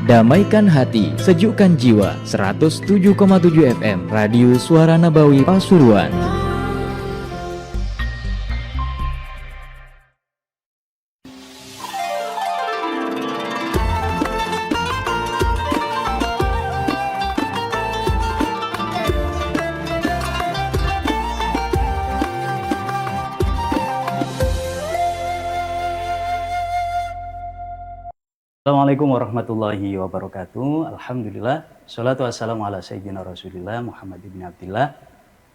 Damaikan hati, sejukkan jiwa. 107,7 FM Radio Suara Nabawi Pasuruan. Assalamualaikum warahmatullahi wabarakatuh. Alhamdulillah, salatu wassalamu ala sayyidina Rasulillah Muhammad ibn Abdillah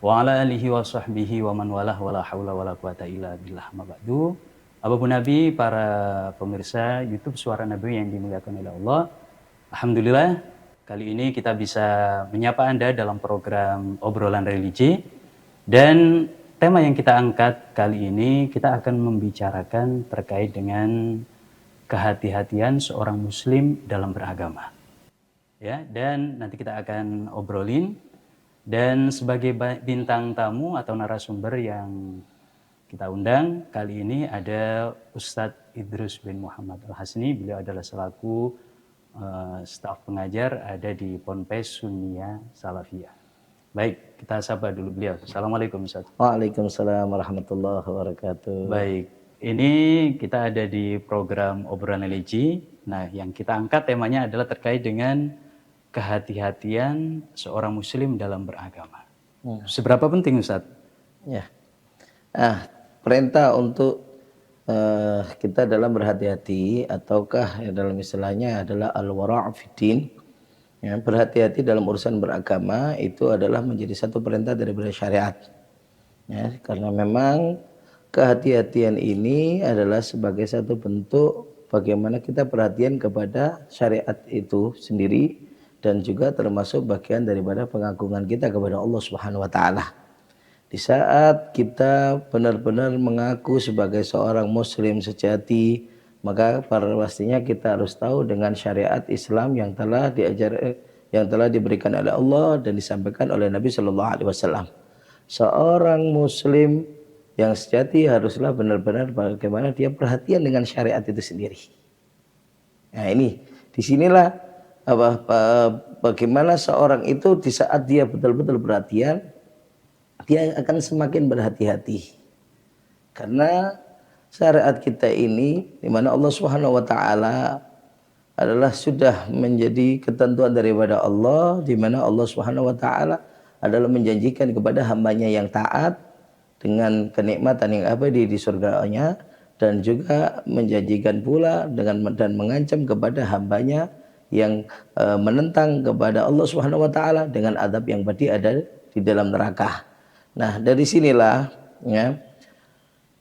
wa ala alihi wa sahbihi wa man walah wa la hawla wa la quwata illa billah ma ba'du. Abu Nabi, para pemirsa YouTube Suara Nabi yang dimuliakan oleh Allah. Alhamdulillah, kali ini kita bisa menyapa Anda dalam program Obrolan Religi. Dan tema yang kita angkat kali ini, kita akan membicarakan terkait dengan kehati-hatian seorang muslim dalam beragama. Ya, dan nanti kita akan obrolin, dan sebagai bintang tamu atau narasumber yang kita undang kali ini ada Ustadz Idrus bin Muhammad Al-Hasni. Beliau adalah selaku staf pengajar ada di Ponpes Sunniyah Salafiyah. Baik, kita sapa dulu beliau. Assalamualaikum Ustadz. Waalaikumsalam warahmatullahi wabarakatuh. Baik. Ini kita ada di program Obrolan Religi. Nah, yang kita angkat temanya adalah terkait dengan kehati-hatian seorang muslim dalam beragama. Seberapa penting, Ustaz? Ya. Perintah untuk kita dalam berhati-hati ataukah dalam istilahnya adalah al-wara' fiddin. Ya, berhati-hati dalam urusan beragama itu adalah menjadi satu perintah daripada syariat. Ya, karena memang kehati-hatian ini adalah sebagai satu bentuk bagaimana kita perhatian kepada syariat itu sendiri dan juga termasuk bagian daripada pengagungan kita kepada Allah Subhanahu wa taala. Di saat kita benar-benar mengaku sebagai seorang muslim sejati, maka pastinya kita harus tahu dengan syariat Islam yang telah diberikan oleh Allah dan disampaikan oleh Nabi sallallahu alaihi wasallam. Seorang muslim yang sejati haruslah benar-benar bagaimana dia perhatian dengan syariat itu sendiri. Nah ini, disinilah bagaimana seorang itu di saat dia betul-betul perhatian, dia akan semakin berhati-hati. Karena syariat kita ini, di mana Allah Subhanahu wa taala adalah sudah menjadi ketentuan daripada Allah, di mana Allah Subhanahu wa taala adalah menjanjikan kepada hambanya yang taat dengan kenikmatan yang abadi di surganya, dan juga menjanjikan pula dan mengancam kepada hambanya yang menentang kepada Allah Subhanahu wa taala dengan adab yang pedih ada di dalam neraka. Nah, dari sinilah ya,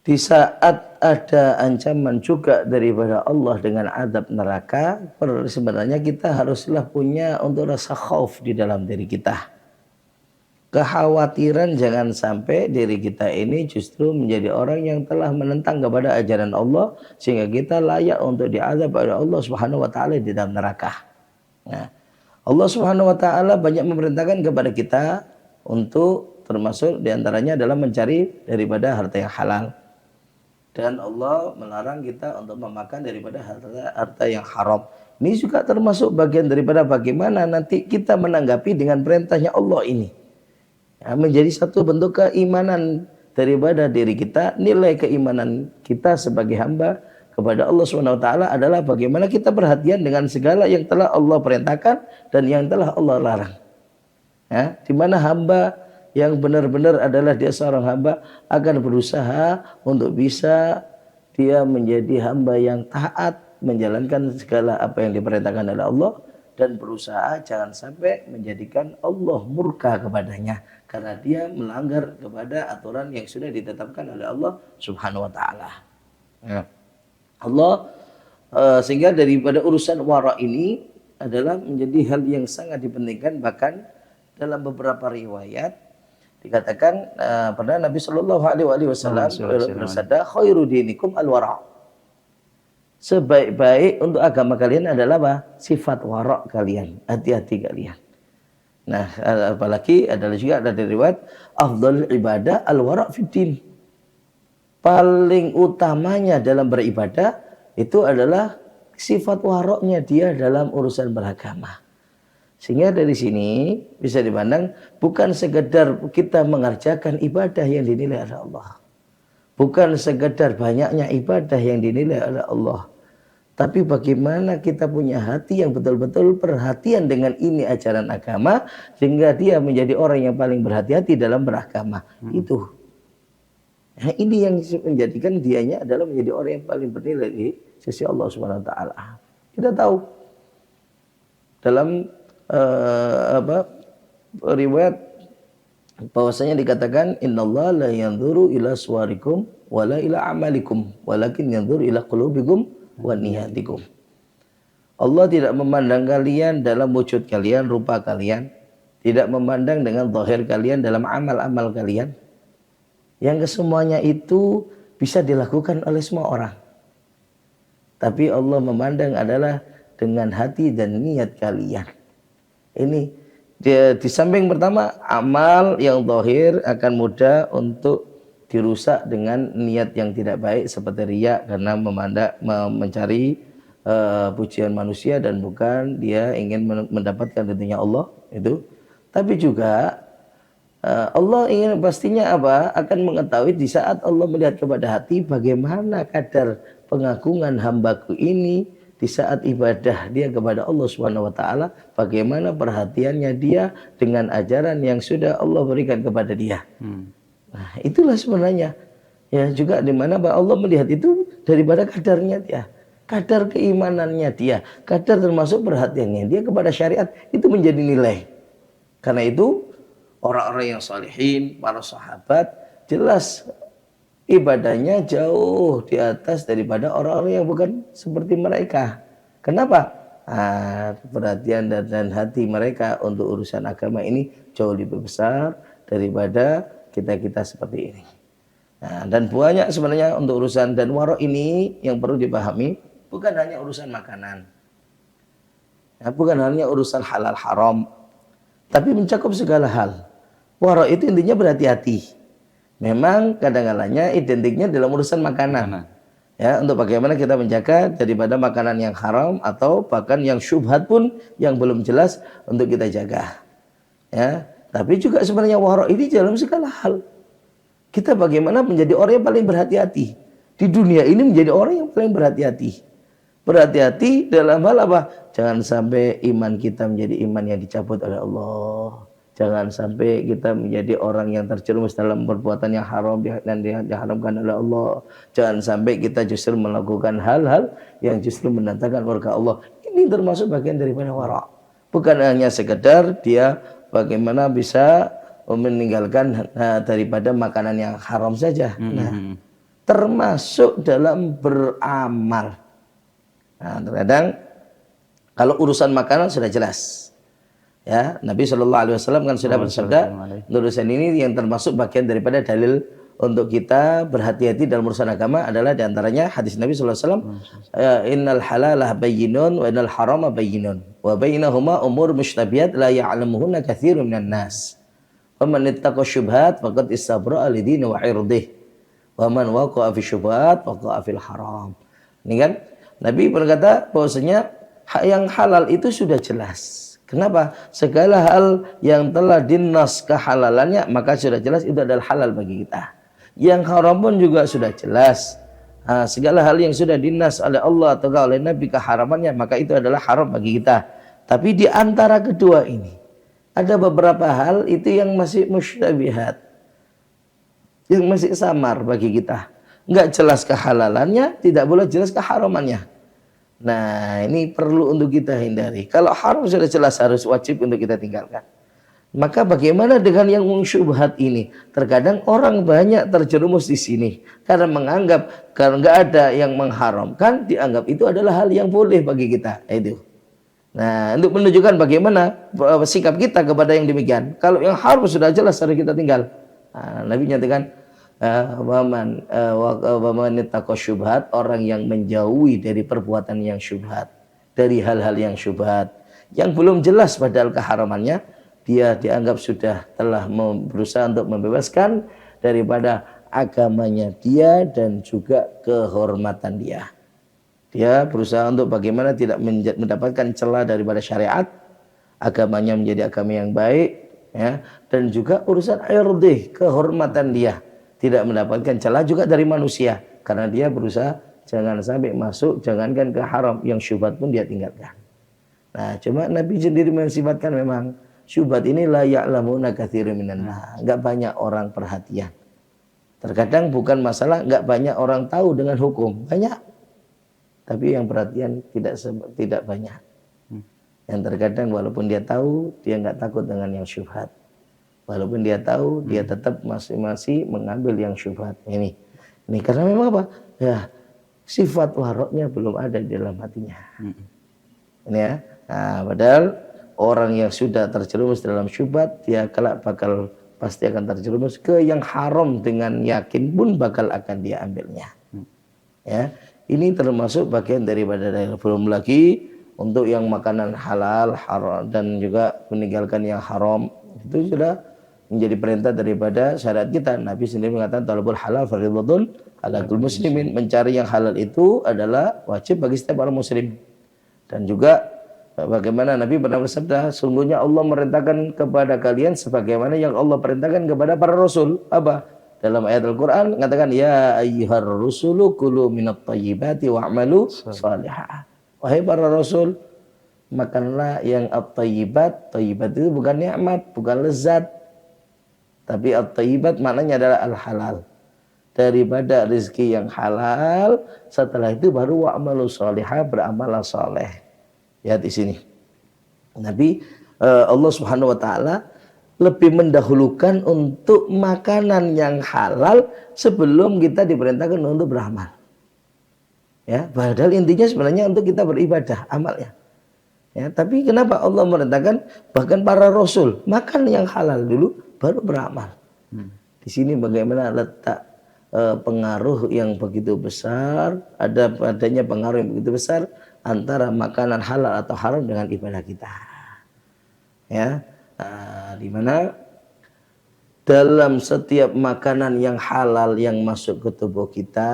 di saat ada ancaman juga daripada Allah dengan adab neraka, sebenarnya kita haruslah punya untuk rasa khauf di dalam diri kita. Kekhawatiran jangan sampai diri kita ini justru menjadi orang yang telah menentang kepada ajaran Allah sehingga kita layak untuk diazab oleh Allah Subhanahu wa taala di dalam neraka. Nah, Allah Subhanahu wa taala banyak memerintahkan kepada kita untuk termasuk diantaranya adalah mencari daripada harta yang halal. Dan Allah melarang kita untuk memakan daripada harta yang haram. Ini juga termasuk bagian daripada bagaimana nanti kita menanggapi dengan perintahnya Allah ini. Ya, menjadi satu bentuk keimanan daripada diri kita. Nilai keimanan kita sebagai hamba kepada Allah SWT adalah bagaimana kita perhatian dengan segala yang telah Allah perintahkan dan yang telah Allah larang. Ya, di mana hamba yang benar-benar adalah dia seorang hamba akan berusaha untuk bisa dia menjadi hamba yang taat, menjalankan segala apa yang diperintahkan oleh Allah, dan berusaha jangan sampai menjadikan Allah murka kepadanya karena dia melanggar kepada aturan yang sudah ditetapkan oleh Allah Subhanahu wa taala. Ya. Allah sehingga daripada urusan wara ini adalah menjadi hal yang sangat dipentingkan. Bahkan dalam beberapa riwayat dikatakan pada Nabi Shallallahu alaihi wasallam bersabda, khairu dinikum al-wara'. Sebaik-baik untuk agama kalian adalah apa? Sifat wara' kalian, hati-hati kalian. Nah, apalagi adalah juga ada riwayat afdhalul ibadah al-wara' fiddin. Paling utamanya dalam beribadah itu adalah sifat waroknya dia dalam urusan beragama. Sehingga dari sini bisa dipandang bukan sekedar kita mengerjakan ibadah yang dinilai oleh Allah. Bukan sekedar banyaknya ibadah yang dinilai oleh Allah. Tapi bagaimana kita punya hati yang betul-betul perhatian dengan ini ajaran agama, sehingga dia menjadi orang yang paling berhati-hati dalam beragama. Itu. Nah, ini yang menjadikan dianya adalah menjadi orang yang paling bernilai di sisi Allah Subhanahu wa taala. Kita tahu dalam riwayat bahwasanya dikatakan innallaha la yanzuru ila suwarikum wala ila amalikum walakin yanzuru ila qulubikum wa niyatikum. Allah tidak memandang kalian dalam wujud kalian, rupa kalian, tidak memandang dengan zahir kalian dalam amal-amal kalian. Yang kesemuanya itu bisa dilakukan oleh semua orang. Tapi Allah memandang adalah dengan hati dan niat kalian. Ini di samping pertama, amal yang zahir akan mudah untuk dirusak dengan niat yang tidak baik seperti riya, karena mencari pujian manusia dan bukan dia ingin mendapatkan ridhonya Allah itu. Tapi juga Allah ingin pastinya akan mengetahui di saat Allah melihat kepada hati bagaimana kadar pengagungan hambaku ini di saat ibadah dia kepada Allah Subhanahu wa taala, bagaimana perhatiannya dia dengan ajaran yang sudah Allah berikan kepada dia. Nah, itulah sebenarnya ya juga di mana Allah melihat itu daripada kadarnya dia, kadar keimanannya dia, kadar termasuk perhatiannya dia kepada syariat, itu menjadi nilai. Karena itu orang-orang yang salihin, para sahabat, jelas ibadahnya jauh di atas daripada orang-orang yang bukan seperti mereka. Kenapa? Perhatian dan hati mereka untuk urusan agama ini jauh lebih besar daripada kita-kita seperti ini. Nah, dan banyak sebenarnya untuk urusan dan warok ini yang perlu dipahami, bukan hanya urusan makanan, bukan hanya urusan halal haram, tapi mencakup segala hal. Warok itu intinya berhati-hati. Memang kadang-kadangnya identiknya dalam urusan makanan. Ya, untuk bagaimana kita menjaga daripada makanan yang haram atau bahkan yang syubhat pun yang belum jelas untuk kita jaga. Ya, tapi juga sebenarnya warok ini dalam segala hal. Kita bagaimana menjadi orang yang paling berhati-hati. Di dunia ini menjadi orang yang paling berhati-hati. Berhati-hati dalam hal apa? Jangan sampai iman kita menjadi iman yang dicabut oleh Allah. Jangan sampai kita menjadi orang yang terjerumus dalam perbuatan yang haram dan diharamkan oleh Allah. Jangan sampai kita justru melakukan hal-hal yang justru mendatangkan murka Allah. Ini termasuk bagian daripada wara'. Bukan hanya sekedar dia bagaimana bisa meninggalkan daripada makanan yang haram saja. Nah, termasuk dalam beramal. Nah, terkadang kalau urusan makanan sudah jelas. Ya, Nabi Shallallahu Alaihi Wasallam kan sudah bersabda, urusan ini yang termasuk bagian daripada dalil untuk kita berhati-hati dalam urusan agama adalah diantaranya hadis Nabi Shallallahu Alaihi Wasallam, innal halalah bayyinun wa innal harama bayyinun wa bainahuma umur mushtabihat la ya'lamuhunna katsirun minan nas. Wa man ittaqa syubhat faqad istabra'a li dinihi wa 'irdihi wa man waqa'a fi syubhat waqa'a fil haram. Ini kan Nabi berkata bahwasanya yang halal itu sudah jelas. Kenapa? Segala hal yang telah dinas kehalalannya maka sudah jelas itu adalah halal bagi kita. Yang haram pun juga sudah jelas. Segala hal yang sudah dinas oleh Allah atau oleh Nabi keharamannya maka itu adalah haram bagi kita. Tapi di antara kedua ini ada beberapa hal itu yang masih musytabihat, yang masih samar bagi kita. Enggak jelas kehalalannya, tidak boleh jelas keharamannya. Nah, ini perlu untuk kita hindari. Kalau haram sudah jelas harus wajib untuk kita tinggalkan. Maka bagaimana dengan yang syubhat ini? Terkadang orang banyak terjerumus di sini karena menganggap kalau nggak ada yang mengharamkan, dianggap itu adalah hal yang boleh bagi kita. Itu. Nah, untuk menunjukkan bagaimana sikap kita kepada yang demikian. Kalau yang haram sudah jelas harus kita tinggal. Nah, Nabi nyatakan waman ittaqa syubhat, orang yang menjauhi dari perbuatan yang syubhat, dari hal-hal yang syubhat yang belum jelas padahal keharamannya, dia dianggap sudah telah berusaha untuk membebaskan daripada agamanya dia dan juga kehormatan dia. Dia berusaha untuk bagaimana tidak mendapatkan celah daripada syariat, agamanya menjadi agama yang baik, ya, dan juga urusan irdih, kehormatan dia tidak mendapatkan celah juga dari manusia, karena dia berusaha jangan sampai masuk, jangankan ke haram, yang syubhat pun dia tinggalkan. Nah, cuma Nabi sendiri mensifatkan memang syubhat ini la ya'lamuna katsirun minan nas. Enggak banyak orang perhatian. Terkadang bukan masalah enggak banyak orang tahu dengan hukum, banyak. Tapi yang perhatian tidak banyak. Yang terkadang walaupun dia tahu, dia enggak takut dengan yang syubhat. Walaupun dia tahu, dia tetap masih mengambil yang syubhat. Ini karena memang apa? Ya, sifat waroknya belum ada di dalam hatinya. Ini ya. Nah, padahal orang yang sudah terjerumus dalam syubhat, dia kelak bakal pasti akan terjerumus ke yang haram dengan yakin pun bakal akan dia ambilnya. Ya, ini termasuk bagian daripada dalil. Belum lagi untuk yang makanan halal, haram dan juga meninggalkan yang haram, itu sudah menjadi perintah daripada syariat kita. Nabi sendiri mengatakan talabul halal fardhun ala kulli muslimin. Mencari yang halal itu adalah wajib bagi setiap orang muslim. Dan juga bagaimana Nabi pernah bersabda, sungguhnya Allah merintahkan kepada kalian sebagaimana yang Allah perintahkan kepada para rasul. Apa? Dalam ayat Al-Quran mengatakan, ya ayyuhar rusulu kulu minat tayyibati wa'malu salihah. Wahai para rasul, makanlah yang at-tayyibat. Tayyibat itu bukan nikmat, bukan lezat, tapi at-tayyibat maknanya adalah al-halal. Daripada rezeki yang halal, setelah itu baru wa'malu salihah, beramal saleh. Ya, di sini Nabi Allah Subhanahu wa taala lebih mendahulukan untuk makanan yang halal sebelum kita diperintahkan untuk beramal. Ya, padahal intinya sebenarnya untuk kita beribadah, amalnya. Ya, tapi kenapa Allah merintahkan bahkan para rasul makan yang halal dulu baru beramal? Di sini bagaimana letak pengaruh yang begitu besar, adanya pengaruh yang begitu besar antara makanan halal atau haram dengan ibadah kita. Ya, di mana dalam setiap makanan yang halal yang masuk ke tubuh kita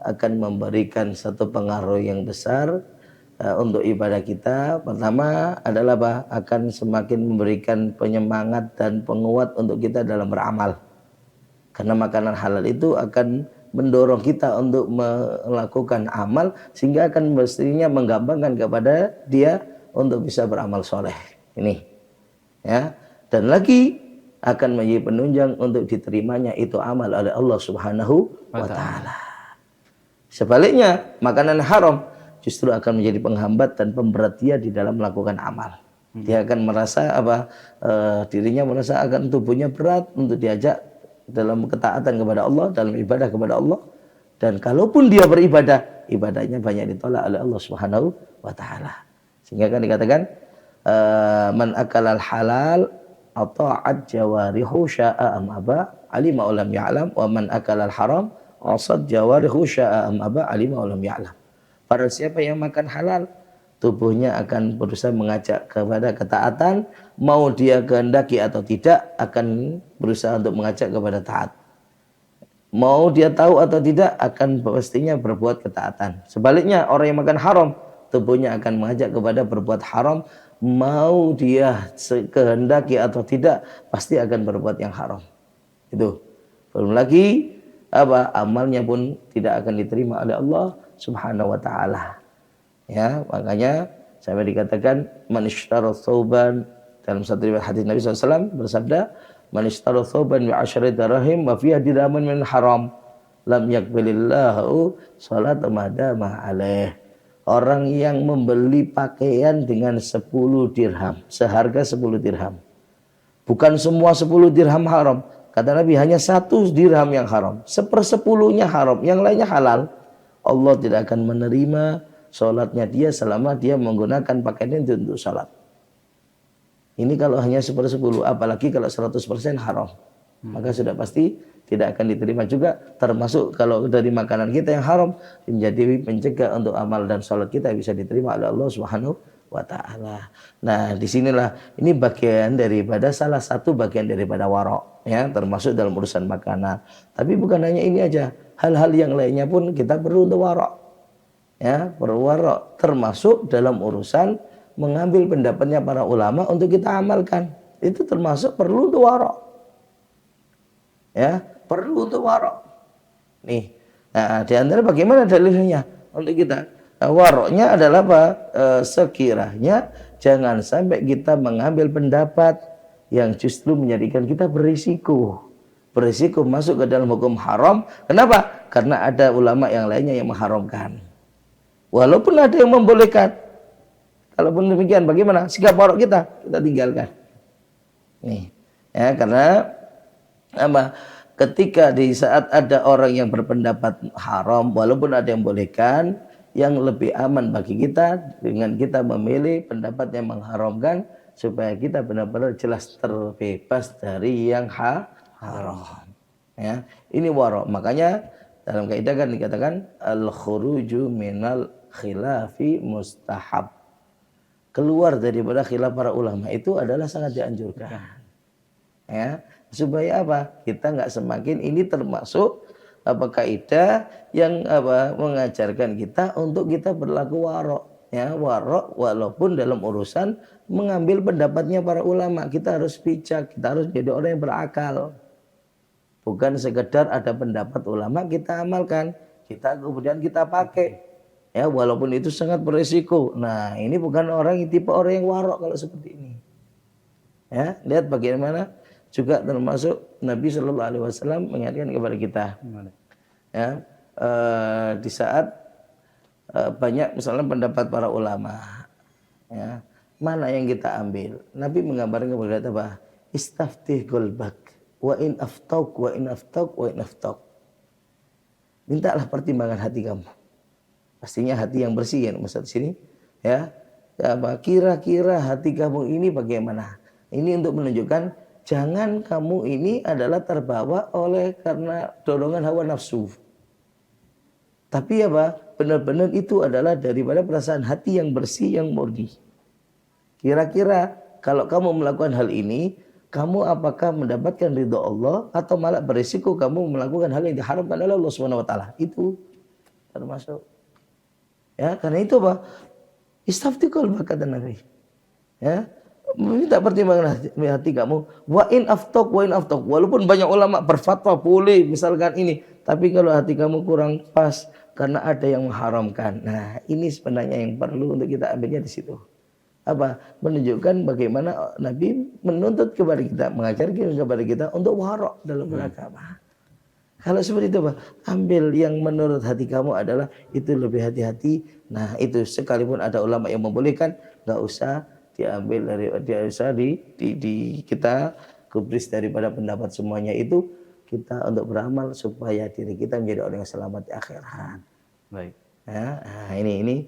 akan memberikan satu pengaruh yang besar untuk ibadah kita. Pertama adalah apa? Akan semakin memberikan penyemangat dan penguat untuk kita dalam beramal. Karena makanan halal itu akan mendorong kita untuk melakukan amal, sehingga akan mestinya menggampangkan kepada dia untuk bisa beramal soleh. Ini, ya. Dan lagi akan menjadi penunjang untuk diterimanya itu amal oleh Allah Subhanahu wa taala. Sebaliknya, makanan haram justru akan menjadi penghambat dan pemberat dia di dalam melakukan amal. Dia akan merasa dirinya merasa akan tubuhnya berat untuk diajak dalam ketaatan kepada Allah, dalam ibadah kepada Allah. Dan kalaupun dia beribadah, ibadahnya banyak ditolak oleh Allah Subhanahu wa taala. Sehingga kan dikatakan man akalal halal ata'at jawarihu sya'a am aba alima ulam ya'lam wa man akalal haram asad jawarihu sya'a am aba alima ulam ya'lam. Para siapa yang makan halal, tubuhnya akan berusaha mengajak kepada ketaatan, mau dia kehendaki atau tidak akan berusaha untuk mengajak kepada taat. Mau dia tahu atau tidak akan pastinya berbuat ketaatan. Sebaliknya orang yang makan haram, tubuhnya akan mengajak kepada berbuat haram, mau dia kehendaki atau tidak pasti akan berbuat yang haram. Itu. Belum lagi amalnya pun tidak akan diterima oleh Allah Subhanahu wa taala. Ya, makanya sampai dikatakan man ishtara thawban, dalam satu riwayat hadis Nabi SAW bersabda, man ishtara thawban bi 10 dirham wa fiha dirhamun min haram lam yaqbalillahu salat madama alaih. Orang yang membeli pakaian dengan 10 dirham, seharga 10 dirham. Bukan semua 10 dirham haram. Kata Nabi hanya 1 dirham yang haram, 1/10-nya haram, yang lainnya halal. Allah tidak akan menerima sholatnya dia selama dia menggunakan pakaian itu untuk sholat. Ini kalau hanya 1/10, apalagi kalau 100% haram, maka sudah pasti tidak akan diterima juga. Termasuk kalau dari makanan kita yang haram, menjadi pencegah untuk amal dan sholat kita bisa diterima oleh Allah Subhanahu wa taala. Nah, disinilah ini bagian daripada salah satu bagian daripada warok, ya, termasuk dalam urusan makanan. Tapi bukan hanya ini aja, hal-hal yang lainnya pun kita perlu untuk warok. Ya, perlu warok termasuk dalam urusan mengambil pendapatnya para ulama untuk kita amalkan. Itu termasuk perlu untuk warok. Ya, perlu untuk warok. Nih, nah di antara bagaimana dalilnya untuk kita? Nah, waroknya adalah apa? Sekiranya jangan sampai kita mengambil pendapat yang justru menjadikan kita berisiko masuk ke dalam hukum haram. Kenapa? Karena ada ulama yang lainnya yang mengharamkan. Walaupun ada yang membolehkan. Kalaupun demikian, bagaimana sikap warok kita? Kita tinggalkan. Nih, ya karena apa? Ketika di saat ada orang yang berpendapat haram, walaupun ada yang bolehkan, yang lebih aman bagi kita dengan kita memilih pendapat yang mengharamkan supaya kita benar-benar jelas terbebas dari yang haram. Ya, ini warok. Makanya dalam kaidah kan dikatakan al-khuruju minal khilafi mustahab. Keluar daripada khilaf para ulama itu adalah sangat dianjurkan. Ya, supaya apa? Kita nggak semakin ini termasuk apa kaidah yang apa mengajarkan kita untuk kita berlaku warok. Ya, warok walaupun dalam urusan mengambil pendapatnya para ulama, kita harus bijak, kita harus jadi orang yang berakal. Bukan sekedar ada pendapat ulama kita amalkan, kita kemudian kita pakai. Ya, walaupun itu sangat berisiko. Nah, ini bukan tipe orang yang warok kalau seperti ini. Ya, lihat bagaimana juga termasuk Nabi Shallallahu Alaihi Wasallam mengingatkan kepada kita. Ya, di saat banyak misalnya pendapat para ulama, ya, mana yang kita ambil? Nabi menggambarkan kepada kita apa? Istaftih golbak, wa in aftauk, wa in aftauk, wa in aftauk. Mintalah pertimbangan hati kamu. Pastinya hati yang bersih ya, maksud sini. Ya, apa? Kira-kira hati kamu ini bagaimana? Ini untuk menunjukkan jangan kamu ini adalah terbawa oleh karena dorongan hawa nafsu. Tapi apa? Benar-benar itu adalah daripada perasaan hati yang bersih, yang murni. Kira-kira kalau kamu melakukan hal ini, kamu apakah mendapatkan ridha Allah atau malah berisiko kamu melakukan hal yang diharamkan oleh Allah Subhanahu wa taala? Itu termasuk. Ya, karena itu apa? Istafti qalbak kata Nabi. Ya, minta pertimbangan hati kamu. Wa in aftok, wa in aftok. Walaupun banyak ulama berfatwa boleh misalkan ini, tapi kalau hati kamu kurang pas karena ada yang mengharamkan. Nah, ini sebenarnya yang perlu untuk kita ambilnya di situ. Apa? Menunjukkan bagaimana Nabi menuntut kepada kita, mengajarkan kepada kita untuk warok dalam beragama. Kalau seperti itu, Pak, ambil yang menurut hati kamu adalah itu lebih hati-hati. Nah, itu sekalipun ada ulama yang membolehkan, nggak usah diambil dari dia usah kita kubris daripada pendapat semuanya itu kita untuk beramal supaya diri kita menjadi orang yang selamat di akhirat. Baik. Ya, nah ini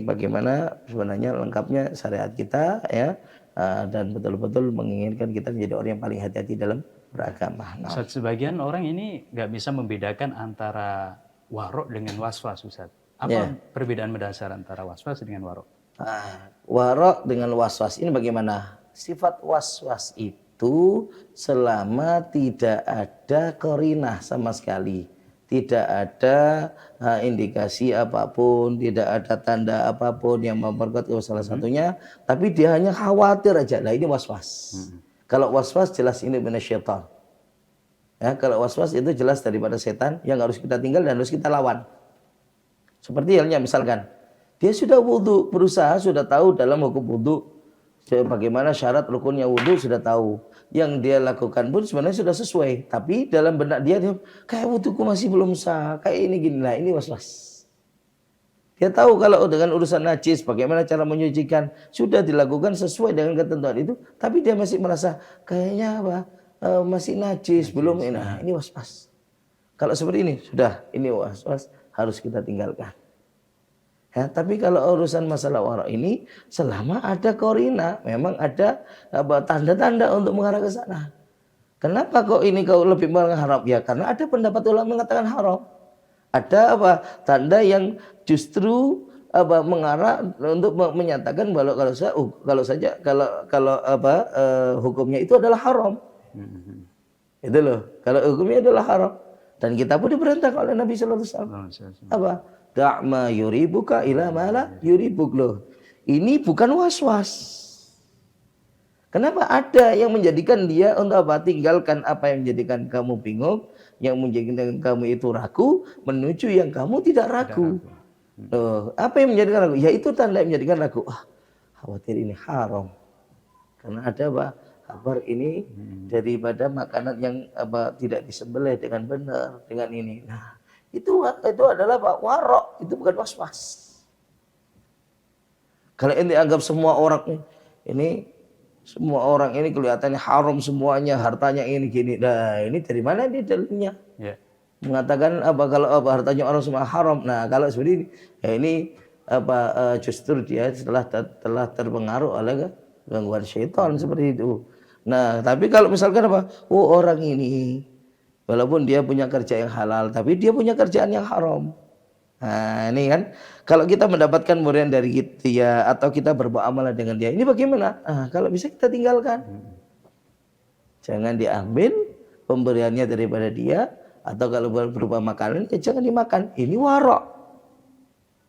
bagaimana sebenarnya lengkapnya syariat kita ya dan betul-betul menginginkan kita menjadi orang yang paling hati-hati dalam beragama. Nah. Ustaz, sebagian orang ini nggak bisa membedakan antara warok dengan waswas, Ustaz. Apa perbedaan mendasar antara waswas dengan warok? Warok dengan waswas ini bagaimana? Sifat waswas itu selama tidak ada qarinah sama sekali, tidak ada indikasi apapun, tidak ada tanda apapun yang memperkuat salah satunya, tapi dia hanya khawatir aja. Nah, ini waswas. Kalau waswas jelas ini minasyaitan. Ya, kalau waswas itu jelas daripada setan yang harus kita tinggal dan harus kita lawan. Seperti halnya misalkan dia sudah wudu, berusaha sudah tahu dalam hukum wudu bagaimana syarat rukunnya wudu sudah tahu. Yang dia lakukan pun sebenarnya sudah sesuai, tapi dalam benak dia kayak wuduku masih belum sah, kayak ini gini. Nah, ini waswas. Dia tahu kalau dengan urusan najis bagaimana cara menyucikan sudah dilakukan sesuai dengan ketentuan itu, tapi dia masih merasa kayaknya apa? Masih najis, belum. Nah, ini waswas. Kalau seperti ini sudah, ini waswas harus kita tinggalkan. Ya, tapi kalau urusan masalah warok ini selama ada qarina, memang ada tanda-tanda untuk mengarah ke sana. Kenapa kok ini kau lebih mengharap? Ya karena ada pendapat ulama mengatakan haram. Ada tanda yang justru mengarah untuk menyatakan bahwa kalau hukumnya itu adalah haram. Itu loh, kalau hukumnya adalah haram dan kita pun diperintahkan oleh Nabi sallallahu alaihi wasallam Da'ma yuribuka ila ma la yuribuk loh. Ini bukan was-was. Kenapa ada yang menjadikan dia untuk apa? Tinggalkan apa yang menjadikan kamu bingung, yang menjadikan kamu itu ragu, menuju yang kamu tidak ragu. Apa yang menjadikan ragu? Ya itu tanda yang menjadikan ragu. Khawatir ini haram. Karena ada apa? Kabar ini daripada makanan yang apa tidak disembelih dengan benar, dengan ini. Nah, itu adalah apa? Warok, itu bukan was-was. Kalau ini anggap semua orang ini kelihatannya haram semuanya, hartanya ini gini. Nah, ini dari mana ini dalilnya? Yeah. Mengatakan apa kalau apa hartanya orang semua haram. Nah, kalau seperti ini, ya ini apa justru dia telah terpengaruh oleh gangguan syaitan seperti itu. Nah, tapi kalau misalkan apa? Orang ini walaupun dia punya kerja yang halal, tapi dia punya kerjaan yang haram. Nah, ini kan kalau kita mendapatkan murid dari dia atau kita bermuamalah dengan dia, ini bagaimana? Kalau bisa kita tinggalkan. Jangan diambil pemberiannya daripada dia, atau kalau berupa makanan ya jangan dimakan. Ini warok.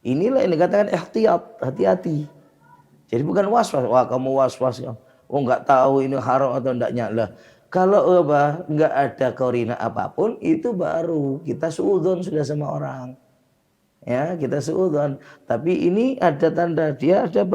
Inilah yang dikatakan ihtiyat, hati-hati. Jadi bukan was-was. Wah, kamu was-was ya. Enggak tahu ini haram atau enggaknya. Lah, kalau enggak ada korina apapun, itu baru kita suudzon sudah sama orang. Ya, kita suudzon. Tapi ini ada tanda dia ada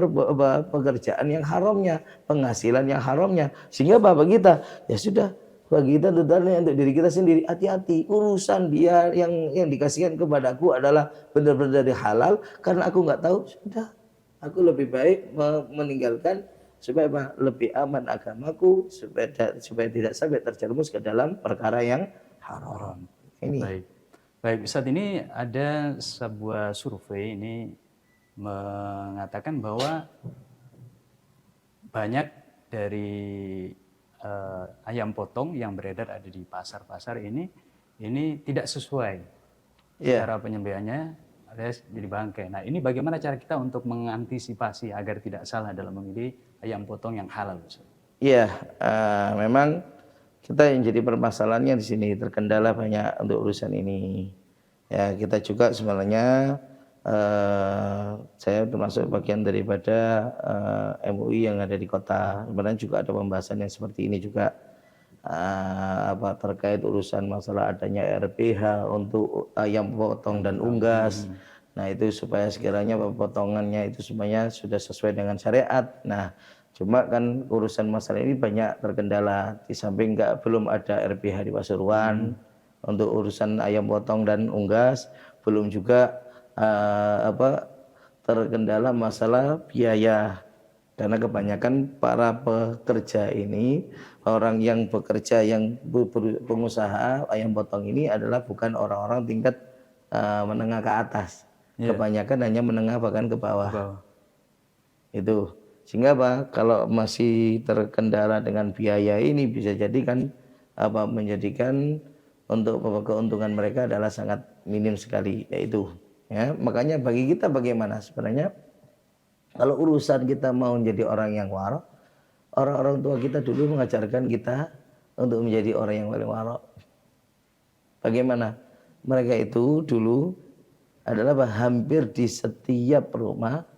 pekerjaan yang haramnya, penghasilan yang haramnya. Sehingga bagi kita, ya sudah, bagi kita tentunya untuk diri kita sendiri hati-hati. Urusan dia yang dikasihkan kepadaku adalah benar-benar dari halal, karena aku nggak tahu, sudah, aku lebih baik meninggalkan supaya lebih aman agamaku, supaya tidak sampai terjerumus ke dalam perkara yang haram. Ini. Baik, Ustadz, ini ada sebuah survei ini mengatakan bahwa banyak dari ayam potong yang beredar ada di pasar-pasar ini tidak sesuai cara penyembelihannya, alias jadi bangkai. Nah, ini bagaimana cara kita untuk mengantisipasi agar tidak salah dalam memilih ayam potong yang halal, Ustadz? Iya, memang kita yang jadi permasalahannya di sini terkendala banyak untuk urusan ini. Ya, kita juga sebenarnya saya termasuk bagian daripada MUI yang ada di kota. Sebenarnya juga ada pembahasan yang seperti ini juga terkait urusan masalah adanya RPH untuk ayam potong dan unggas. Nah, itu supaya sekiranya potongannya itu semuanya sudah sesuai dengan syariat. Nah, cuma kan urusan masalah ini banyak terkendala. Di samping belum ada RPH di Pasuruan untuk urusan ayam potong dan unggas, belum juga terkendala masalah biaya. Karena kebanyakan para pekerja ini, orang yang bekerja yang pengusaha ayam potong ini adalah bukan orang-orang tingkat menengah ke atas. Kebanyakan hanya menengah bahkan ke bawah. Itu. Sehingga kalau masih terkendala dengan biaya ini bisa jadi kan menjadikan untuk keuntungan mereka adalah sangat minim sekali, yaitu ya. Makanya bagi kita bagaimana sebenarnya kalau urusan kita mau menjadi orang yang warok, orang-orang tua kita dulu mengajarkan kita untuk menjadi orang yang paling warok. Bagaimana? Mereka itu dulu adalah hampir di setiap rumah,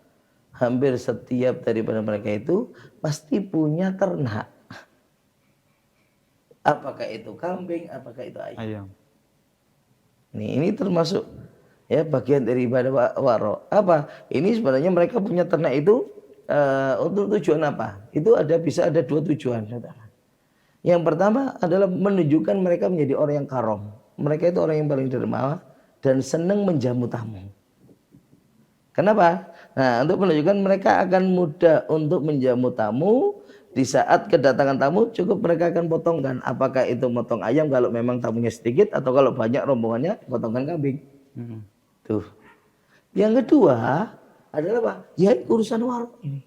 hampir setiap daripada mereka itu pasti punya ternak. Apakah itu kambing, apakah itu ayam. Ini termasuk ya bagian daripada warok. Ini sebenarnya mereka punya ternak itu untuk tujuan apa? Itu bisa ada dua tujuan. Yang pertama adalah menunjukkan mereka menjadi orang yang karom. Mereka itu orang yang paling dermawan dan senang menjamu tamu. Kenapa? Nah, untuk menunjukkan mereka akan mudah untuk menjamu tamu. Di saat kedatangan tamu cukup mereka akan potongkan. Apakah itu potong ayam kalau memang tamunya sedikit, atau kalau banyak rombongannya potongkan kambing. Tuh. Yang kedua adalah ya urusan warung ini.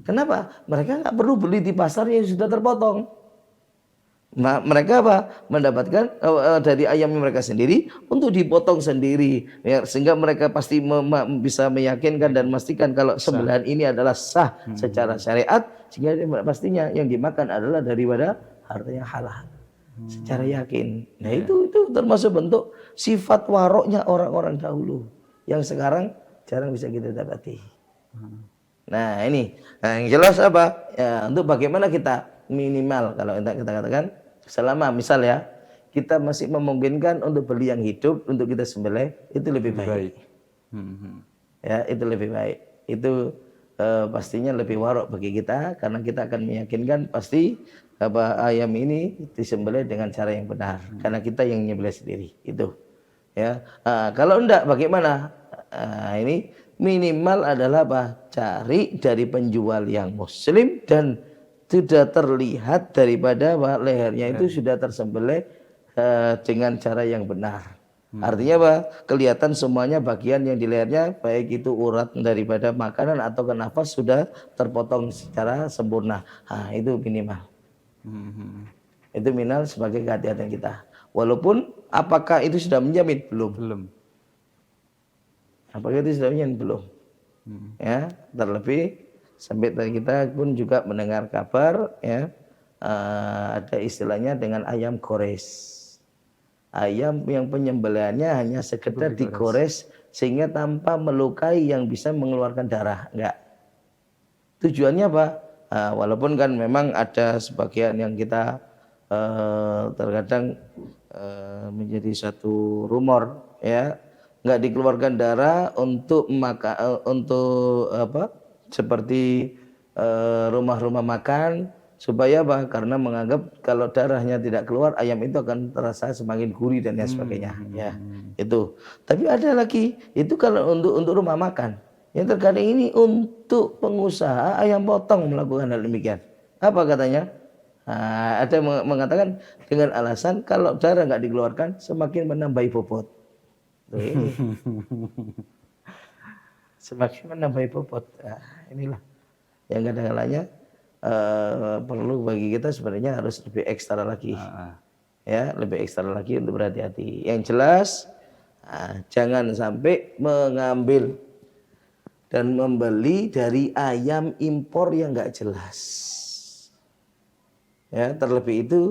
Kenapa? Mereka nggak perlu beli di pasar yang sudah terpotong. Nah, mereka mendapatkan dari ayam mereka sendiri untuk dipotong sendiri, ya, sehingga mereka pasti bisa meyakinkan dan memastikan kalau sembelihan ini adalah sah secara syariat, sehingga pastinya yang dimakan adalah daripada harta yang halal secara yakin. Nah, itu termasuk bentuk sifat waroknya orang-orang dahulu. yang sekarang jarang bisa kita dapati. Nah ini, nah, yang jelas apa? Ya, untuk bagaimana kita minimal kalau kita katakan selama misal ya kita masih memungkinkan untuk beli yang hidup untuk kita sembelih itu lebih baik. Ya itu lebih baik. Itu pastinya lebih warok bagi kita karena kita akan meyakinkan pasti apa ayam ini disembelih dengan cara yang benar karena kita yang nyembelih sendiri itu. Ya, kalau enggak bagaimana? Ini minimal adalah apa? Cari dari penjual yang muslim dan sudah terlihat daripada lehernya itu sudah tersembelih dengan cara yang benar. Artinya apa? Kelihatan semuanya bagian yang di lehernya baik itu urat daripada makanan atau nafas sudah terpotong secara sempurna. Itu minimal. Itu minimal sebagai kehati-hatian kita. Walaupun apakah itu sudah menjamin? Belum. Apakah itu sudah menjamin? Belum. Ya, terlebih sampai tadi kita pun juga mendengar kabar ya ada istilahnya dengan ayam gores. Ayam yang penyembelihannya hanya sekedar digores sehingga tanpa melukai yang bisa mengeluarkan darah, enggak. Tujuannya apa? Walaupun kan memang ada sebagian yang kita terkadang menjadi satu rumor ya, enggak dikeluarkan darah untuk untuk apa? Seperti rumah-rumah makan supaya apa? Karena menganggap kalau darahnya tidak keluar ayam itu akan terasa semakin gurih dan lain sebagainya ya itu. Tapi ada lagi itu kalau untuk rumah makan yang terkadang ini untuk pengusaha ayam potong melakukan hal demikian. Apa katanya? Ada yang mengatakan dengan alasan kalau darah nggak dikeluarkan semakin menambahi bobot. Semakin menambahi bobot. Inilah yang kadang-kadangnya perlu bagi kita sebenarnya harus lebih ekstra lagi ya lebih ekstra lagi untuk berhati-hati. Yang jelas jangan sampai mengambil dan membeli dari ayam impor yang nggak jelas ya, terlebih itu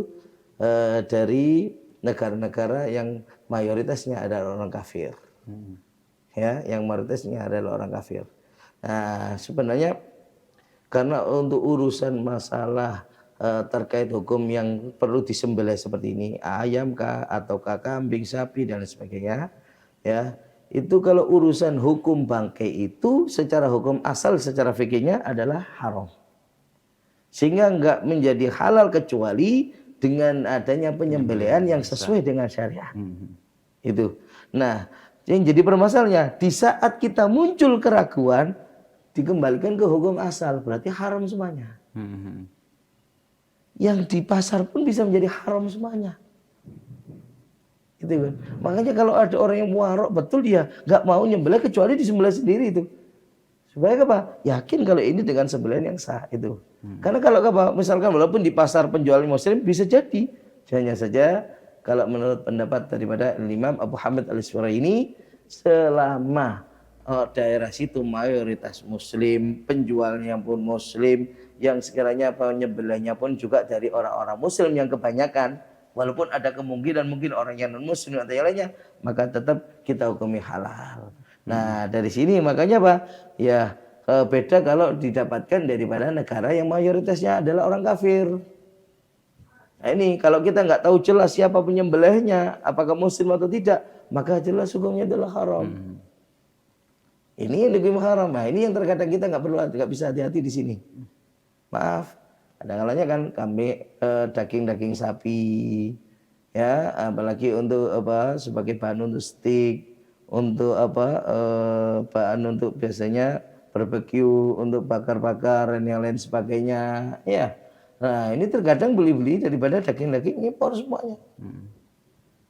dari negara-negara yang mayoritasnya adalah orang kafir ya, yang mayoritasnya adalah orang kafir. Nah sebenarnya karena untuk urusan masalah terkait hukum yang perlu disembelih seperti ini, ayam kah ataukah kambing, sapi dan sebagainya, ya itu kalau urusan hukum bangkai itu secara hukum asal secara fikihnya adalah haram, sehingga enggak menjadi halal kecuali dengan adanya penyembelihan yang sesuai dengan syariat. Itu. Nah, yang jadi permasalahannya di saat kita muncul keraguan dikembalikan ke hukum asal, berarti haram semuanya. Yang di pasar pun bisa menjadi haram semuanya. Gitu kan. Makanya kalau ada orang yang warok betul dia nggak mau nyembelih kecuali disembelih sendiri itu. Supaya apa? Yakin kalau ini dengan sembelihan yang sah itu. Karena kalau apa? Misalkan walaupun di pasar penjual muslim bisa jadi, hanya saja kalau menurut pendapat daripada Imam Abu Hamid Al-Isfaraini selama daerah situ mayoritas muslim, penjualnya pun muslim, yang sekiranya penyembelihnya pun juga dari orang-orang muslim yang kebanyakan, walaupun ada kemungkinan mungkin orang yang non muslim atau yang lainnya, maka tetap kita hukumi halal. Nah dari sini makanya apa? Ya beda kalau didapatkan daripada negara yang mayoritasnya adalah orang kafir. Nah ini kalau kita nggak tahu jelas siapa penyembelihnya, apakah muslim atau tidak, maka jelas hukumnya adalah haram. Ini yang lebih haram. Nah, ini yang terkadang kita nggak bisa hati-hati di sini. Maaf, kadang-kadangnya kan kambing, daging sapi, ya, apalagi untuk apa sebagai bahan untuk steak, untuk apa bahan untuk biasanya barbecue, untuk bakar-bakar dan yang lain sebagainya, ya. Nah, ini terkadang beli-beli daripada daging-daging impor semuanya.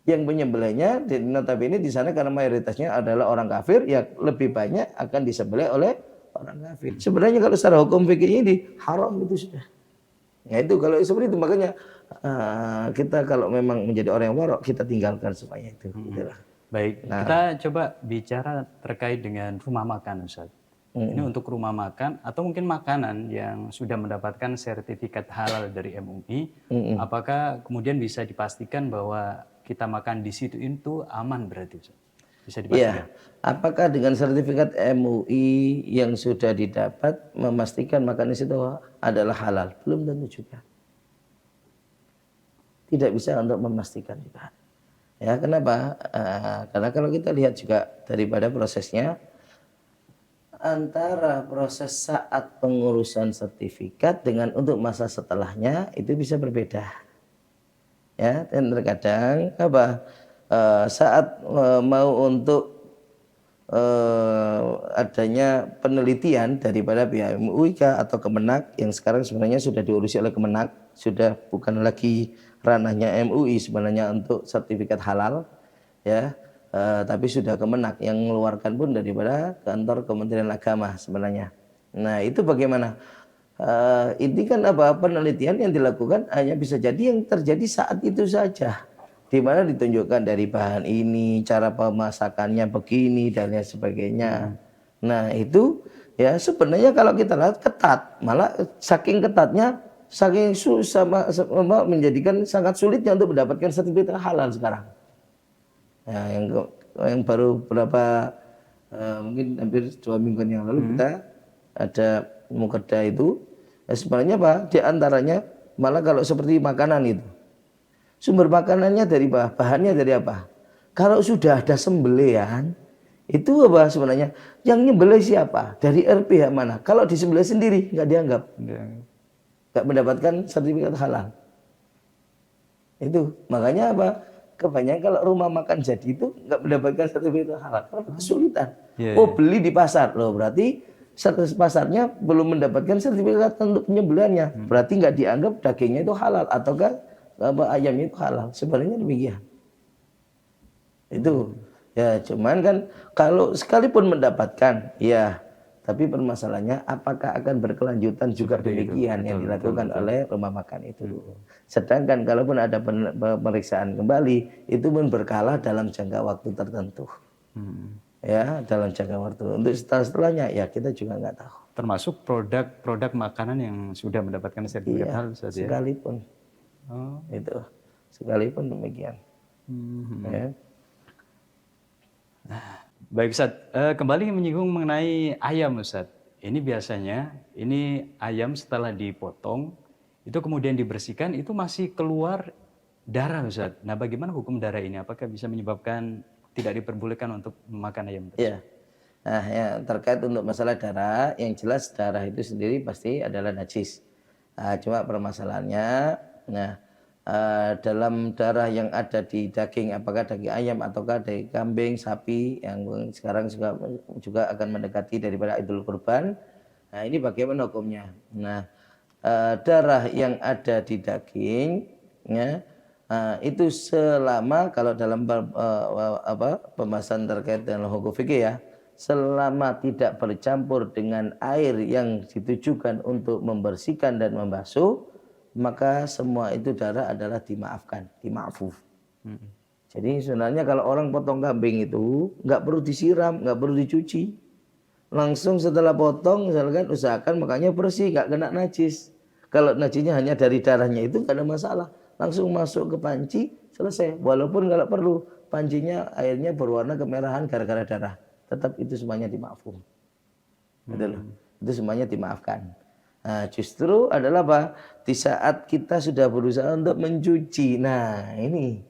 Yang penyembelihnya notabene di sana karena mayoritasnya adalah orang kafir, ya lebih banyak akan disembelih oleh orang kafir. Sebenarnya kalau secara hukum fikih ini haram itu sudah. Ya itu kalau seperti itu makanya kita kalau memang menjadi orang yang warok kita tinggalkan semuanya itu. Baik, kita coba bicara terkait dengan rumah makan, Ustaz. Ini untuk rumah makan atau mungkin makanan yang sudah mendapatkan sertifikat halal dari MUI, apakah kemudian bisa dipastikan bahwa kita makan di situ itu aman berarti, Ustaz? Bisa dipastikan? Iya. Apakah dengan sertifikat MUI yang sudah didapat memastikan makanan itu adalah halal? Belum tentu juga. Tidak bisa untuk memastikan juga. Ya, kenapa? Karena kalau kita lihat juga daripada prosesnya, antara proses saat pengurusan sertifikat dengan untuk masa setelahnya itu bisa berbeda. Ya, dan terkadang saat mau untuk adanya penelitian daripada pihak MUI atau Kemenak yang sekarang sebenarnya sudah diurusi oleh Kemenak, sudah bukan lagi ranahnya MUI sebenarnya untuk sertifikat halal, ya, tapi sudah Kemenak yang mengeluarkan pun daripada kantor Kementerian Agama sebenarnya. Nah itu bagaimana? Ini kan penelitian yang dilakukan hanya bisa jadi yang terjadi saat itu saja, di mana ditunjukkan dari bahan ini, cara pemasakannya begini dan lain sebagainya. Nah itu ya sebenarnya kalau kita lihat ketat, malah saking ketatnya, saking susah menjadikan sangat sulitnya untuk mendapatkan sertifikat halal sekarang. Nah, yang baru berapa mungkin hampir 2 minggu yang lalu kita ada mukerda itu, ya sebenarnya di antaranya malah kalau seperti makanan itu. Sumber makanannya dari bahannya dari apa? Kalau sudah ada sembelihan, itu sebenarnya? Yang nyembelih siapa? Dari RPH mana? Kalau disembelih sendiri nggak dianggap, nggak mendapatkan sertifikat halal. Itu makanya kebanyakan kalau rumah makan jadi itu nggak mendapatkan sertifikat halal karena kesulitan. Beli di pasar loh, berarti pasarnya belum mendapatkan sertifikat untuk penyembelihannya, berarti nggak dianggap dagingnya itu halal ataukah ayamnya itu halal. Sebenarnya demikian. Itu ya, cuman kan kalau sekalipun mendapatkan ya, tapi permasalahannya apakah akan berkelanjutan juga demikian yang dilakukan oleh rumah makan itu. Sedangkan kalaupun ada pemeriksaan kembali itu pun berkala dalam jangka waktu tertentu. Ya, dalam jangka waktu. Untuk setelahnya ya kita juga nggak tahu. Termasuk produk makanan yang sudah mendapatkan sertifikat halal saja. Sekalipun. Itu sekalipun demikian. Ya. Baik Ustaz, kembali menyinggung mengenai ayam Ustaz. Ini biasanya ayam setelah dipotong itu kemudian dibersihkan itu masih keluar darah Ustaz. Nah, bagaimana hukum darah ini? Apakah bisa menyebabkan tidak diperbolehkan untuk memakan ayam tersebut? Iya. Nah, ya, terkait untuk masalah darah, yang jelas darah itu sendiri pasti adalah najis. Cuma permasalahannya, dalam darah yang ada di daging, apakah daging ayam ataukah dari kambing, sapi, yang sekarang juga akan mendekati daripada Idul Kurban. Nah, ini bagaimana hukumnya? Nah, darah yang ada di daging, ya, itu selama kalau dalam pembahasan terkait dengan hukum fikih ya, selama tidak bercampur dengan air yang ditujukan untuk membersihkan dan membasuh, maka semua itu darah adalah dimaafkan, dima'fu. Jadi sebenarnya kalau orang potong kambing itu nggak perlu disiram, nggak perlu dicuci, langsung setelah potong misalkan usahakan makanya bersih, nggak kena najis. Kalau najisnya hanya dari darahnya itu nggak ada masalah, langsung masuk ke panci selesai. Walaupun kalau perlu pancinya airnya berwarna kemerahan gara-gara darah, tetap itu semuanya dimaafkan. Itu semuanya dimaafkan. Nah, justru adalah di saat kita sudah berusaha untuk mencuci. Nah, ini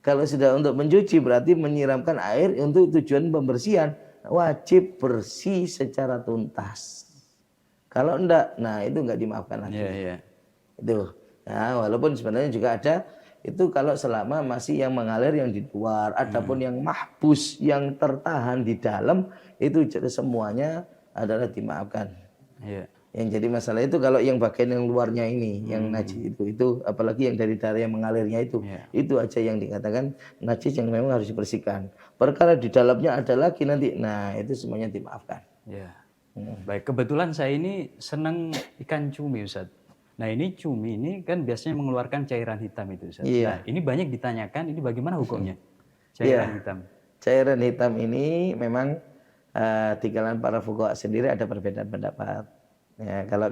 kalau sudah untuk mencuci berarti menyiramkan air untuk tujuan pembersihan, wajib bersih secara tuntas. Kalau enggak, nah itu enggak dimaafkan lagi. Itu. Nah, walaupun sebenarnya juga ada itu kalau selama masih yang mengalir yang di luar, adapun yang mahbus yang tertahan di dalam itu semuanya adalah dimaafkan. Yang jadi masalah itu kalau yang bagian yang luarnya ini, yang najis itu apalagi yang dari darah yang mengalirnya itu aja yang dikatakan najis yang memang harus dibersihkan. Perkara di dalamnya ada lagi nanti, nah itu semuanya dimaafkan. Baik, kebetulan saya ini senang ikan cumi Ustaz. Nah ini cumi ini kan biasanya mengeluarkan cairan hitam itu Ustaz. Nah ini banyak ditanyakan, ini bagaimana hukumnya? Cairan hitam. Cairan hitam ini memang di kalangan para fuqaha sendiri ada perbedaan pendapat. Ya, kalau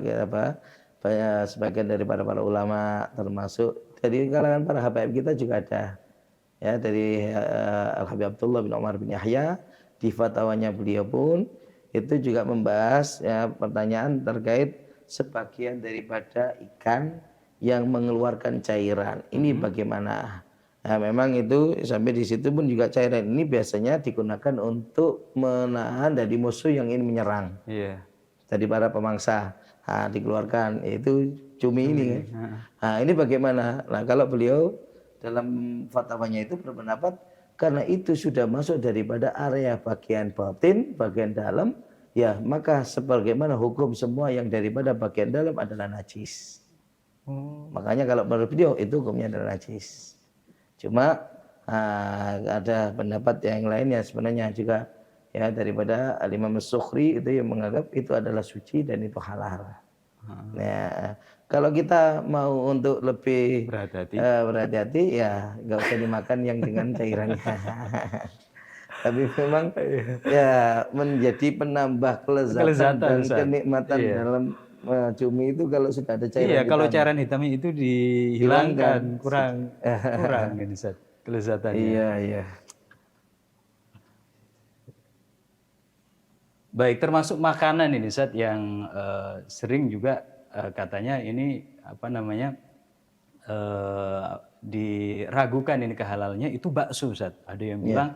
sebagian dari para ulama termasuk dari kalangan para habaib kita juga ada ya dari Al-Habib Abdullah bin Umar bin Yahya di fatwanya beliau pun itu juga membahas ya pertanyaan terkait sebagian daripada ikan yang mengeluarkan cairan. Ini bagaimana? Nah, memang itu sampai di situ pun juga cairan ini biasanya digunakan untuk menahan dari musuh yang ingin menyerang. Iya. Dari para pemangsa. Nah, dikeluarkan itu cumi ini kan. Nah, ini bagaimana? Nah, kalau beliau dalam fatwanya itu berpendapat karena itu sudah masuk daripada area bagian batin, bagian dalam, ya maka sebagaimana hukum semua yang daripada bagian dalam adalah najis. Makanya kalau menurut beliau itu hukumnya adalah najis. Cuma ada pendapat yang lainnya sebenarnya juga ya daripada Al-Imam As-Sukhri itu yang menganggap itu adalah suci dan itu halal. Nah, kalau kita mau untuk lebih berhati-hati ya nggak usah dimakan yang dengan cairannya. Tapi memang ya menjadi penambah kelezatan dan kenikmatan dalam cumi itu kalau sudah ada cairan. Iya, kalau cairan hitamnya itu dihilangkan, kurang ini Ustaz, kelezatannya. Iya, iya. Baik, termasuk makanan ini Ustaz yang sering juga katanya ini apa namanya diragukan ini kehalalnya itu bakso Ustaz. Ada yang bilang,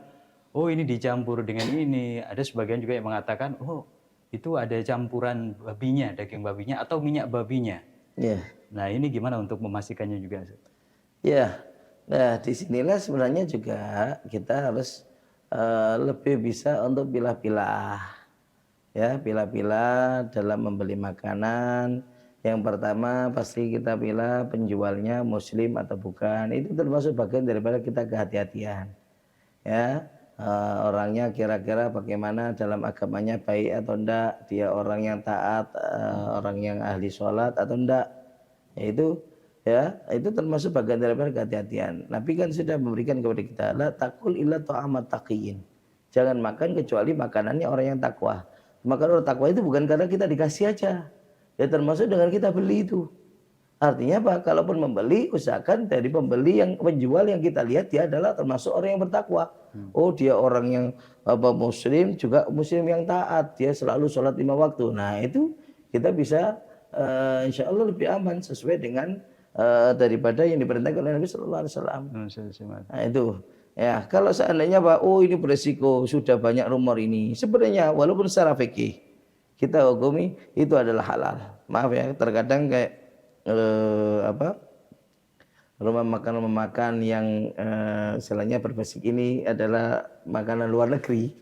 oh ini dicampur dengan ini. Ada sebagian juga yang mengatakan, oh itu ada campuran babinya, daging babinya atau minyak babinya. Iya. Nah ini gimana untuk memastikannya juga Ustaz? Ya, nah disinilah sebenarnya juga kita harus lebih bisa untuk pilah-pilah. Ya, pilah-pilah dalam membeli makanan. Yang pertama pasti kita pilih penjualnya muslim atau bukan. Itu termasuk bagian daripada kita kehati-hatian. Ya, orangnya kira-kira bagaimana dalam agamanya baik atau enggak, dia orang yang taat, orang yang ahli sholat atau enggak. Itu ya, itu termasuk bagian daripada kehati-hatian. Nabi kan sudah memberikan kepada kita la takul illa ta'amat taqiyin. Jangan makan kecuali makanannya orang yang takwa. Maka orang takwa itu bukan karena kita dikasih aja. Ya termasuk dengan kita beli itu. Artinya apa? Kalaupun membeli, usahakan dari pembeli yang penjual yang kita lihat dia adalah termasuk orang yang bertakwa. Oh dia orang yang muslim, juga muslim yang taat. Dia selalu sholat 5 waktu. Nah itu kita bisa insya Allah lebih aman sesuai dengan daripada yang diperintahkan oleh Nabi Sallallahu Alaihi Wasallam. Nah itu. Ya, kalau seandainya Pak, oh ini beresiko, sudah banyak rumor ini. Sebenarnya walaupun secara fikih kita hukumi itu adalah halal. Maaf ya, terkadang kayak rumah makan yang istilahnya berbasik ini adalah makanan luar negeri.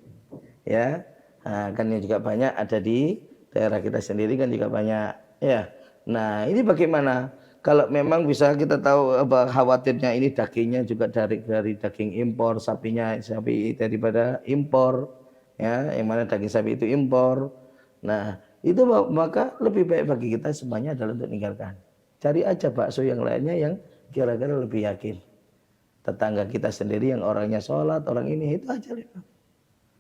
Ya, kan yang juga banyak ada di daerah kita sendiri kan juga banyak. Ya, nah ini bagaimana? Kalau memang bisa kita tahu khawatirnya ini dagingnya juga dari daging impor, sapi daripada impor, ya, yang mana daging sapi itu impor. Nah, itu maka lebih baik bagi kita semuanya adalah untuk meninggalkan. Cari aja bakso yang lainnya yang kira-kira lebih yakin. Tetangga kita sendiri yang orangnya sholat, orang ini itu aja.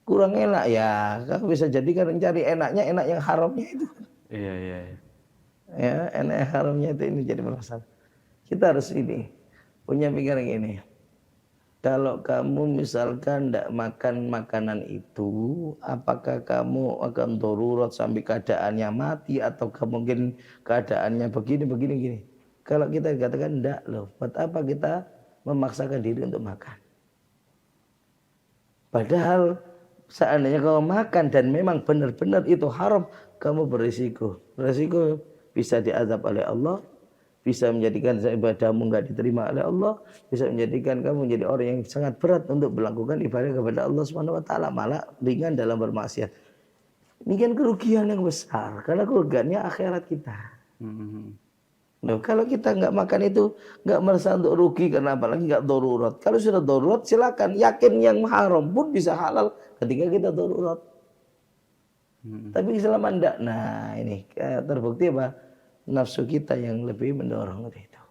Kurang enak ya, kamu bisa jadikan cari enaknya, enak yang haramnya itu. Iya. Ya, enak haramnya itu ini jadi masalah. Kita harus ini punya pikiran ini. Kalau kamu misalkan tidak makan makanan itu, apakah kamu akan darurat sampai keadaannya mati atau mungkin keadaannya begini. Kalau kita katakan tidak loh, buat apa kita memaksakan diri untuk makan? Padahal seandainya kamu makan dan memang benar-benar itu haram, kamu berisiko bisa diazab oleh Allah, bisa menjadikan ibadahmu enggak diterima oleh Allah, bisa menjadikan kamu menjadi orang yang sangat berat untuk melakukan ibadah kepada Allah Subhanahu wa taala, malah ringan dalam bermaksiat. Ini kan kerugian yang besar karena kerugiannya akhirat kita. Loh, kalau kita enggak makan itu enggak merasa untuk rugi karena apalagi enggak darurat. Kalau sudah darurat silakan, yakin yang haram pun bisa halal ketika kita darurat. Tapi selama enggak, nah ini terbukti apa? Nafsu kita yang lebih mendorong itu.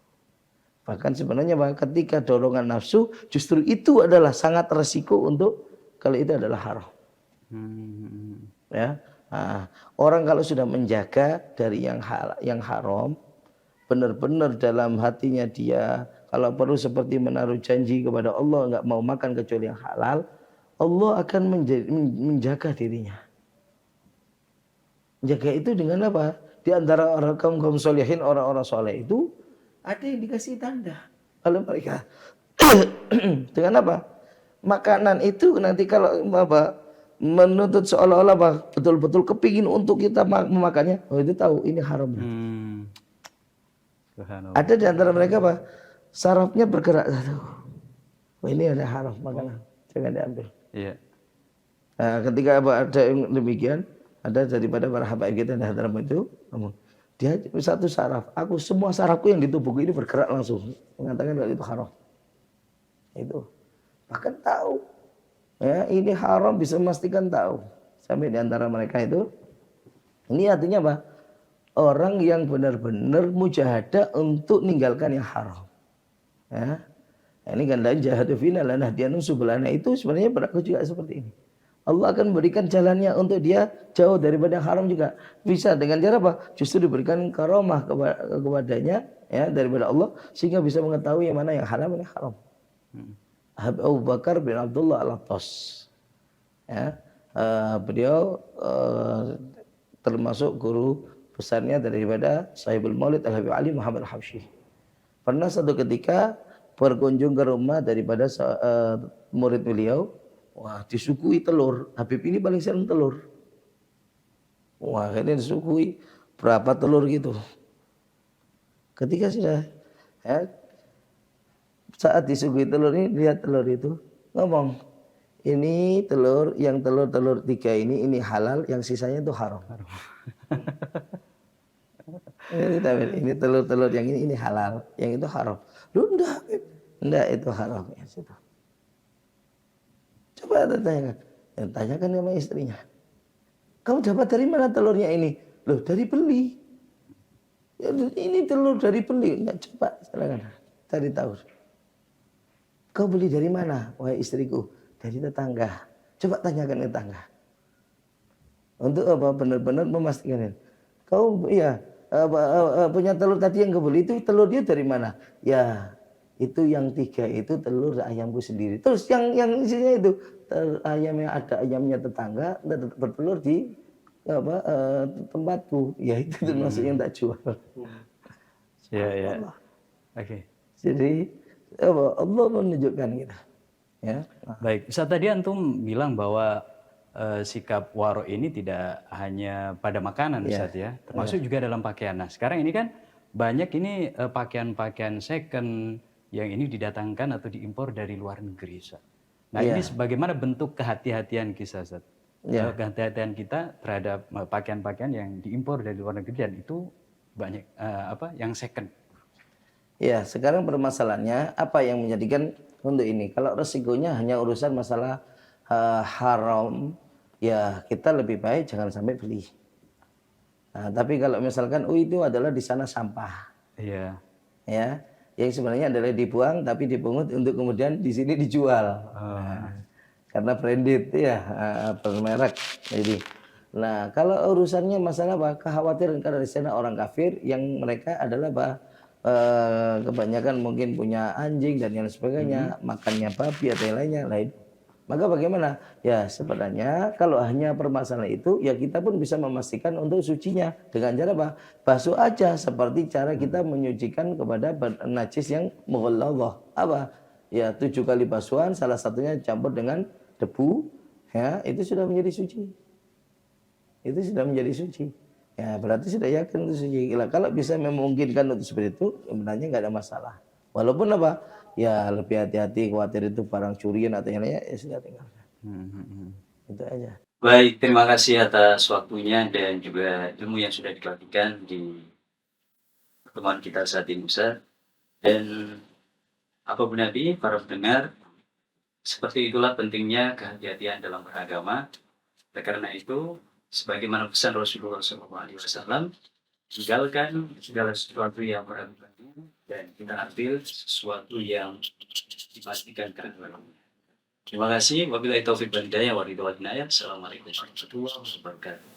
Bahkan sebenarnya ketika dorongan nafsu justru itu adalah sangat resiko untuk kalau itu adalah haram. Ya, orang kalau sudah menjaga dari yang haram, benar-benar dalam hatinya dia Kalau perlu seperti menaruh janji kepada Allah enggak mau makan kecuali yang halal, Allah akan menjaga dirinya. Jaga itu dengan apa? Di antara orang kaum solehin, orang-orang soleh itu ada yang dikasih tanda oleh mereka. Dengan apa? Makanan itu nanti kalau apa menuntut seolah-olah apa betul-betul kepingin untuk kita memakannya, oh itu tahu ini haram. Ada di antara mereka apa? Sarafnya bergerak satu. Oh, ini ada haram makanan, jangan diambil. Iya. Nah, ketika ada yang demikian, ada daripada para habaib kita di antara itu, namun dia satu saraf, aku semua sarafku yang di tubuhku ini bergerak langsung mengatakan kalau itu haram. Itu bahkan tahu, ya ini haram bisa memastikan tahu. Sampai di antara mereka itu, ini artinya apa? Orang yang benar-benar mujahadah untuk meninggalkan yang haram. Ya, ini kan dan jahadu fina lanahdiyannahum subulana itu sebenarnya berlaku juga seperti ini. Allah akan memberikan jalannya untuk dia jauh daripada yang haram juga. Bisa dengan cara apa? Justru diberikan karamah kepadanya ya daripada Allah sehingga bisa mengetahui yang mana yang halal dan yang haram. Abu Bakar bin Abdullah Al-Attas. Ya, beliau termasuk guru besarnya daripada Sahibul Maulid Al-Habib Ali Muhammad Al-Habsyi. Pernah satu ketika berkunjung ke rumah daripada murid beliau. Wah, disuguhi telur. Habib ini paling sering telur. Wah, ini disuguhi berapa telur gitu. Ketika sudah ya, saat disuguhi telur ini, lihat telur itu, ngomong, ini telur, yang telur-telur 3 ini halal, yang sisanya itu haram. Ini telur-telur yang ini halal, yang itu haram. Lu enggak itu haram ya situ. Coba tanyakan sama istrinya. Kamu dapat dari mana telurnya ini? Loh, dari beli. Ya, ini telur dari beli. Enggak, coba silakan cari tahu. Kau beli dari mana? Wahai istriku, dari tetangga. Coba tanyakan ke tetangga. Untuk apa? Benar-benar memastikan. Kau iya punya telur tadi yang kau beli itu telurnya dari mana? Ya, itu yang 3 itu telur ayamku sendiri. Terus yang isinya itu ayam yang ada ayamnya tetangga bertelur di tempatku. Ya itu termasuk yang tak jual. Ya ya. Oke. Jadi Allah menunjukkan kita. Ya. Baik. Ustaz, tadi antum bilang bahwa sikap waro ini tidak hanya pada makanan Ustaz ya, termasuk juga dalam pakaian. Nah, sekarang ini kan banyak ini pakaian-pakaian second yang ini didatangkan atau diimpor dari luar negeri, Ustaz. Nah, ini bagaimana bentuk kehati-hatian kita, Ustaz? Kehati-hatian kita terhadap pakaian-pakaian yang diimpor dari luar negeri dan itu banyak yang second. Ya, sekarang permasalahannya apa yang menjadikan untuk ini? Kalau resikonya hanya urusan masalah haram, ya kita lebih baik jangan sampai beli. Nah, tapi kalau misalkan itu adalah di sana sampah. Iya. Ya. Yang sebenarnya adalah dibuang tapi dipungut untuk kemudian di sini dijual. Karena branded ya, bermerek. Jadi, nah kalau urusannya masalah apa? Kekhawatiran karena di sana orang kafir yang mereka adalah kebanyakan mungkin punya anjing dan yang sebagainya, makannya babi atau yang lainnya lain. Maka bagaimana? Ya sebenarnya kalau hanya permasalahan itu, ya kita pun bisa memastikan untuk sucinya dengan cara apa? Basuh aja seperti cara kita menyucikan kepada najis yang mughalladhah. Apa? Ya 7 kali basuhan, salah satunya campur dengan debu, ya itu sudah menjadi suci. Itu sudah menjadi suci. Ya berarti sudah yakin itu suci. Kalau bisa memungkinkan untuk seperti itu, sebenarnya nggak ada masalah. Walaupun apa? Ya lebih hati-hati, khawatir itu barang curian atau yang lainnya, ya sudah tinggalkan. Itu aja. Baik, terima kasih atas waktunya dan juga ilmu yang sudah dibagikan di pertemuan kita saat ini, Ustaz. Dan apapun Nabi, para pendengar, seperti itulah pentingnya kehati-hatian dalam beragama. Karena itu, sebagaimana pesan Rasulullah SAW, tinggalkan segala sesuatu yang meragukan dan kita ambil sesuatu yang dipastikan keraguan. Terima kasih. Wabillahi taufiq wal hidayah. Assalamualaikum warahmatullahi wabarakatuh.